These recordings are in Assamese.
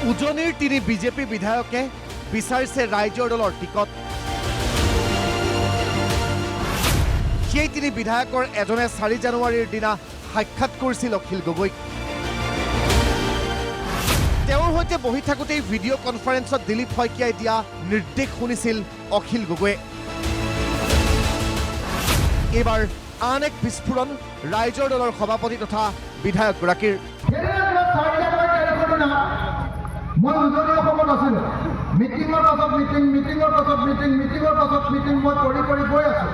উজনিৰ তিনি বিজেপি বিধায়কে বিচাৰিছে ৰাইজৰ দলৰ টিকট। সেই তিনি বিধায়কৰ এজনে 4 জানুৱাৰীৰ দিনা সাক্ষাৎ কৰিছিল অখিল গগৈক। তেওঁৰ সৈতে বহি থাকোঁতেই ভিডিঅ' কনফাৰেন্সত দিলীপ শইকীয়াই দিয়া নিৰ্দেশ শুনিছিল অখিল গগৈয়ে। এইবাৰ আন এক বিস্ফোৰণ ৰাইজৰ দলৰ সভাপতি তথা বিধায়কগৰাকীৰ। মই উজনি অসমত আছিলোঁ। মিটিঙৰ পাছত মিটিং, মিটিঙৰ পাছত মিটিং, মিটিঙৰ পাছত মিটিং মই কৰি গৈ আছোঁ।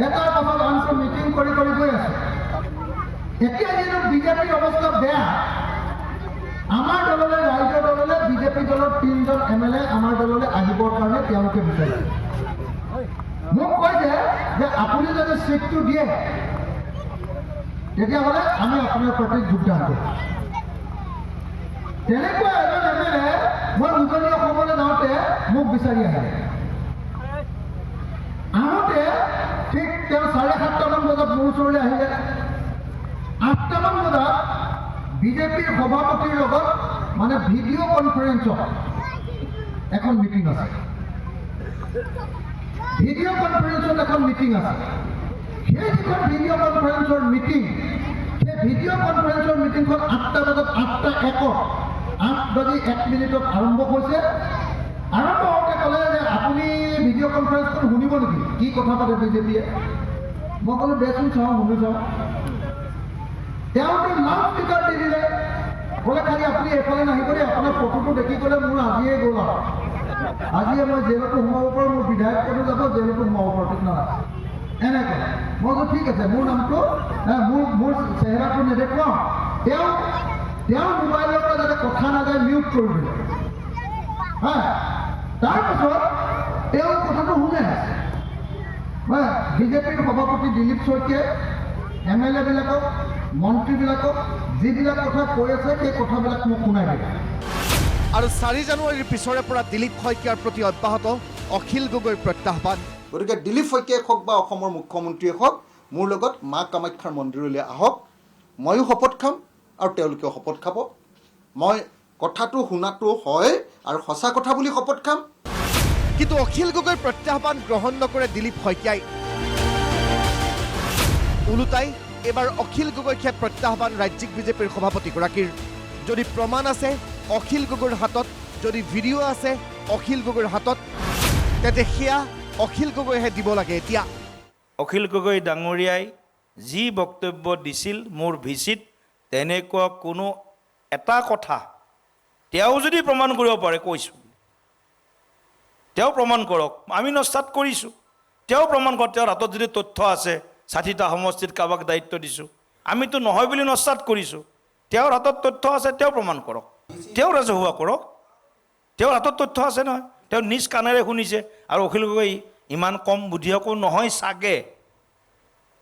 এটাৰ পাছত আনটো মিটিং কৰি গৈ আছোঁ। এতিয়া যিটো বিজেপিৰ অৱস্থা বেয়া, আমাৰ দললৈ ৰাইজৰ দললৈ বিজেপি দলৰ 3জন MLA আমাৰ দললৈ আহিবৰ কাৰণে তেওঁলোকে বিচাৰিছে। মোক কৈছে যে আপুনি যদি চিটটো দিয়ে তেতিয়াহ'লে আমি আপোনাৰ প্ৰতি যোগদান কৰিম। তেনেকুৱা এজন MLA মই উজনি অসমলৈ যাওঁতে মোক বিচাৰি আহিলে। আহোঁতে ঠিক তেওঁ 7:30মান বজাত মোৰ ওচৰলৈ আহিলে। 8টামান বজাত বিজেপিৰ সভাপতিৰ লগত মানে ভিডিঅ' কনফাৰেন্সত এখন মিটিং আছে। ভিডিঅ' কনফাৰেন্সত এখন মিটিং আছে। সেই যিখন ভিডিঅ' কনফাৰেন্সৰ মিটিং, সেই ভিডিঅ' কনফাৰেন্সৰ মিটিংখন 8টা বজাত 8:01 8:01 আৰম্ভ হৈছে। আৰম্ভ হওঁতে ক'লে যে আপুনি ভিডিঅ' কনফাৰেন্সখন শুনিব নেকি, কি কথা পাতে বিজেপিয়ে? মই ক'লোঁ দেচোন চাওঁ, শুনি চাওঁ। তেওঁতো লাউড স্পীকাৰ দি দিলে, ক'লে খালি আপুনি এইফালে নাহিব দেই, আপোনাৰ ফটোটো দেখি ক'লে মোৰ আজিয়ে গ'ল আৰু আজিয়ে মই জেলতো সোমাব পাৰোঁ, মোৰ বিধায়ক পদো যাব, জেলতো সোমাব পাৰোঁ, ঠিক নহয় এনেকৈ। মই কৈছোঁ ঠিক আছে, মোৰ নামটো মোৰ চেহেৰাটো নেদেখুৱাওঁ। তেওঁ মোবাইলৰ পৰা যাতে কথা নাযায় মিউট কৰি দিলে। তাৰপাছত তেওঁ কথাটো শুনে আছে। বিজেপিৰ সভাপতি দিলীপ শইকীয়াই MLA বিলাকক, মন্ত্ৰীবিলাকক যিবিলাক কথা কৈ আছে সেই কথাবিলাক মোক শুনাই দিয়ে। আৰু 4 জানুৱাৰীৰ পিছৰে পৰা দিলীপ শইকীয়াৰ প্ৰতি অব্যাহত অখিল গগৈৰ প্ৰত্যাহ্বান। গতিকে দিলীপ শইকীয়াই হওক বা অসমৰ মুখ্যমন্ত্ৰীয়ে হওক, মোৰ লগত মা কামাখ্যাৰ মন্দিৰলৈ আহক। ময়ো শপত খাম আৰু তেওঁলোকেও শপত খাব। মই কথাটো শুনাটো হয় আৰু সঁচা কথা বুলি শপত খাম। কিন্তু অখিল গগৈৰ প্ৰত্যাহ্বান গ্ৰহণ নকৰে দিলীপ শইকীয়াই। ওলোটাই এইবাৰ অখিল গগৈকে প্ৰত্যাহ্বান ৰাজ্যিক বিজেপিৰ সভাপতিগৰাকীৰ। যদি প্ৰমাণ আছে অখিল গগৈৰ হাতত, যদি ভিডিঅ' আছে অখিল গগৈৰ হাতত, তেন্তে সেয়া অখিল গগৈহে দিব লাগে এতিয়া। অখিল গগৈ ডাঙৰীয়াই যি বক্তব্য দিছিল মোৰ ভিচিত, তেনেকুৱা কোনো এটা কথা তেওঁ যদি প্ৰমাণ কৰিব পাৰে, কৈছোঁ তেওঁ প্ৰমাণ কৰক। আমি নস্তাত কৰিছোঁ, তেওঁ প্ৰমাণ কৰক। তেওঁৰ হাতত যদি তথ্য আছে, 60টা সমষ্টিত কাৰোবাক দায়িত্ব দিছোঁ, আমিতো নহয় বুলি নস্তাত কৰিছোঁ। তেওঁৰ হাতত তথ্য আছে, তেওঁ প্ৰমাণ কৰক, তেওঁ ৰাজহুৱা কৰক। তেওঁৰ হাতত তথ্য আছে নহয়, তেওঁ নিজ কাণেৰে শুনিছে। আৰু অখিল গগৈ ইমান কম বুদ্ধিয়কো নহয় চাগে।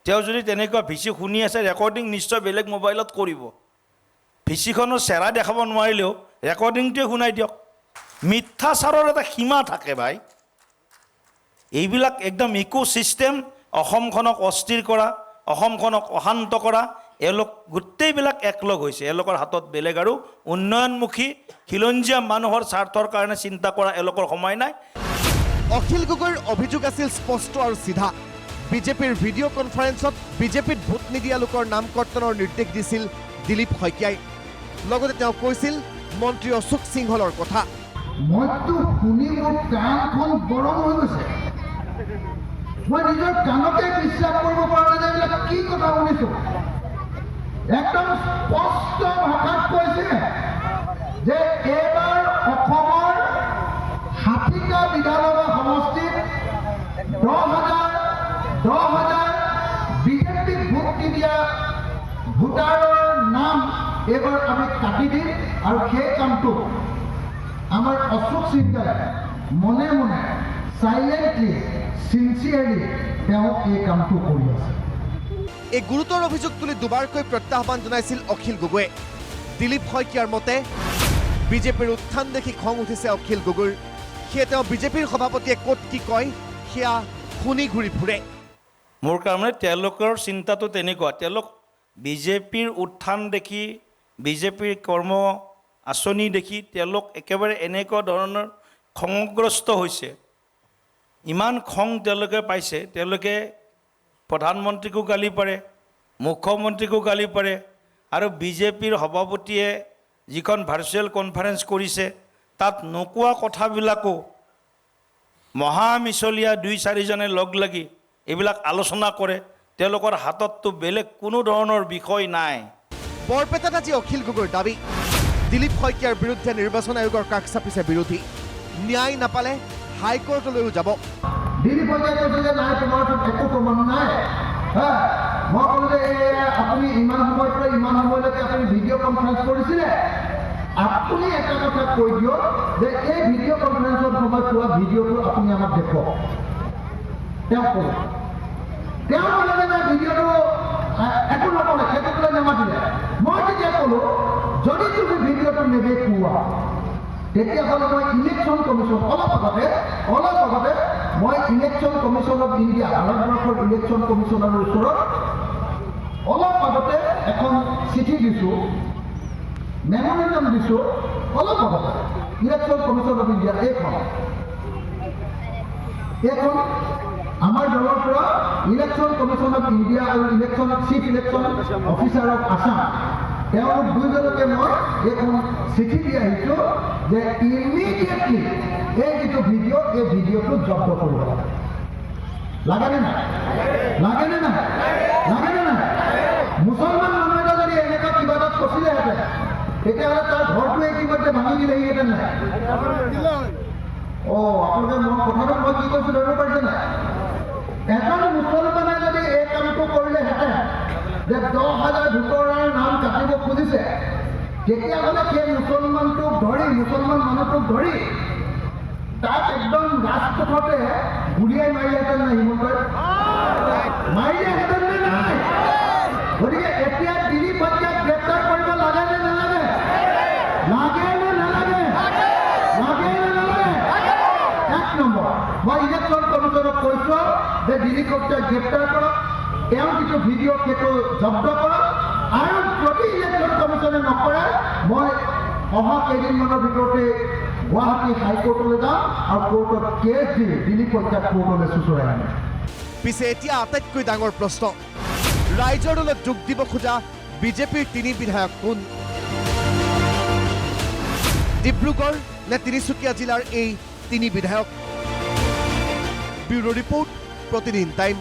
তেওঁ যদি তেনেকুৱা ভিচি শুনি আছে, ৰেকৰ্ডিং নিশ্চয় বেলেগ মোবাইলত কৰিব। ভিচিখনৰ চেহেৰা দেখাব নোৱাৰিলেও ৰেকৰ্ডিংটোৱে শুনাই দিয়ক। মিথ্যাচাৰৰ এটা সীমা থাকে ভাই। এইবিলাক একদম ইকো ছিষ্টেম, অসমখনক অস্থিৰ কৰা, অসমখনক অশান্ত কৰা, এওঁলোক গোটেইবিলাক একলগ হৈছে। এওঁলোকৰ হাতত বেলেগ আৰু উন্নয়নমুখী খিলঞ্জীয়া মানুহৰ স্বাৰ্থৰ কাৰণে চিন্তা কৰা এওঁলোকৰ সময় নাই। অখিল গগৈৰ অভিযোগ আছিল স্পষ্ট আৰু চিধা। বিজেপিৰ ভিডিঅ' কনফাৰেন্সত বিজেপিত ভোট নিদিয়া লোকৰ নাম কৰ্তনৰ নিৰ্দেশ দিছিল দিলীপ শইকীয়াই। লগতে তেওঁ কৈছিল মন্ত্ৰী অশোক সিংহলৰ কথা। মইতো শুনি মোৰ কাণখন গৰম হৈ গৈছে। মই নিজৰ কাণতে বিশ্বাস কৰিব পৰা নাই যে এইবিলাক কি কথা শুনিছোঁ। একদম স্পষ্ট ভাষাত কৈছে যে এইবাৰ অসমৰ 60টা বিধানসভা সমষ্টিত 10,000 বিজেপিক ভোট নিদিয়া ভোটাৰৰ নাম এইবাৰ আমি কাটি দিম। আৰু সেই কামটো আমাৰ অশোক সিংহলে মনে মনে চাইলেণ্টলি, চিনচিয়াৰলি তেওঁ এই কামটো কৰি আছে। এই গুৰুতৰ অভিযোগ তুলি দুবাৰকৈ প্ৰত্যাহ্বান জনাইছিল অখিল গগৈয়ে। দিলীপ শইকীয়াৰ মতে বিজেপিৰ উত্থান দেখি খং উঠিছে অখিল গগৈৰ। সেয়ে তেওঁ বিজেপিৰ সভাপতিয়ে ক'ত কি কয় সেয়া শুনি ঘূৰি ফুৰে। মোৰ কাৰণে তেওঁলোকৰ চিন্তাটো তেনেকুৱা। তেওঁলোক বিজেপিৰ উত্থান দেখি, বিজেপিৰ কৰ্ম আঁচনি দেখি তেওঁলোক একেবাৰে এনেকুৱা ধৰণৰ খংগ্ৰস্ত হৈছে, ইমান খং তেওঁলোকে পাইছে, তেওঁলোকে প্ৰধানমন্ত্ৰীকো গালি পাৰে, মুখ্যমন্ত্ৰীকো গালি পাৰে, আৰু বিজেপিৰ সভাপতিয়ে যিখন ভাৰ্চুৱেল কনফাৰেঞ্চ কৰিছে তাত নোকোৱা কথাবিলাকো মহামিছলীয়া 2-4জনে লগ লাগি এইবিলাক আলোচনা কৰে। তেওঁলোকৰ হাতততো বেলেগ কোনো ধৰণৰ বিষয় নাই। বৰপেটাত আজি অখিল গগৈৰ দাবী, দিলীপ শইকীয়াৰ বিৰুদ্ধে নিৰ্বাচন আয়োগৰ কাষ চাপিছে বিৰোধী, ন্যায় নাপালে হাইকোৰ্টলৈও যাব। দিলীপ শইকীয়াই কৈছে যে নাই, তোমাৰ একো প্ৰমাণ নাই। মই ক'লো যে আপুনি ইমান সময়ৰ পৰা ইমান সময়লৈকে আপুনি ভিডিঅ' কনফাৰেঞ্চ কৰিছিলে, আপুনি এটা কথা কৈ দিয়ক যে এই ভিডিঅ' কনফাৰেঞ্চৰ সময়ত পোৱা ভিডিঅ'টো আপুনি আমাক দেখুৱাওক। তেওঁ ক'লে যে নাই, ভিডিঅ'টো একো নকৰে, সেইটোক লৈ নামাতিলে। মই তেতিয়া ক'লো যদি তুমি ভিডিঅ'টো নেদেখুওৱা তেতিয়াহ'লে মই ইলেকশ্যন কমিশ্যন অলপ আগতে মই ইলেকশ্যন কমিশ্যন অফ ইণ্ডিয়া, ভাৰতবৰ্ষৰ ইলেকশ্যন কমিশ্যনৰ ওচৰত অলপ আগতে এখন চিঠি দিছোঁ, মেমৰেণ্ডাম দিছোঁ। অলপ আগতে ইলেকশ্যন কমিশ্যন অফ ইণ্ডিয়া এইখন আমাৰ দলৰ পৰা ইলেকশ্যন কমিশ্যন অফ ইণ্ডিয়া আৰু chief election officer of Assam, তেওঁলোক দুইজনকে মই এইখন চিঠি দি আহিছোঁ যে ইমিডিয়েটলি এই যিটো ভিডিঅ' এই ভিডিঅ'টো জব্দ কৰিব লাগে। লাগেনে নাই? মুছলমান মানুহ এটা যদি এনেকুৱা কিবা এটা ফচিলেহেঁতেন তেতিয়াহ'লে তাৰ ঘৰটো ইতিমধ্যে ভাঙি দিলেহিহেঁতেন নাই? আপোনালোকে কথাটো মই কি কৈছোঁ ধৰিব পাৰিছে নাই? এজন মুছলমানে যদি এই কামটো কৰিলেহেঁতেন যে 10,000 ভোটৰৰ নাম কাটিব খুজিছে, তেতিয়াহ'লে সেই মুছলমান মানুহটোক ধৰি তাক একদম ৰাজপথতে গুলিয়াই মাৰিলেহেঁতেন নাই? হিমন্তই মাৰিলেহেঁতেন নে নাই? গতিকে এতিয়া দিলীপ শইকীয়াক গ্ৰেপ্তাৰ কৰিব লাগে নে নালাগে? এক নম্বৰ, মই ইলেকশ্যন কমিশ্যনক কৈছোঁ যে দিলীপ শইকীয়াক গ্ৰেপ্তাৰ কৰক, তেওঁ যিটো ভিডিঅ' সেইটো জব্দ কৰক, আৰু যদি ইলেকশ্যন কমিশ্যনে নকৰে মই অহা কেইদিনমানৰ ভিতৰতে গুৱাহাটী হাইকোৰ্টলৈ যাম আৰু কোৰ্টত কেছ দি দিলীপ শইকীয়াক কোৰ্টলৈ চুচৰাই আনিম। পিছে এতিয়া আটাইতকৈ ডাঙৰ প্ৰশ্ন, ৰাইজৰ দলত যোগ দিব খোজা বিজেপিৰ 3 বিধায়ক কোন? ডিব্ৰুগড় নে তিনিচুকীয়া জিলাৰ এই 3 বিধায়ক? ব্যুৰো ৰিপৰ্ট, প্ৰতিদিন টাইম।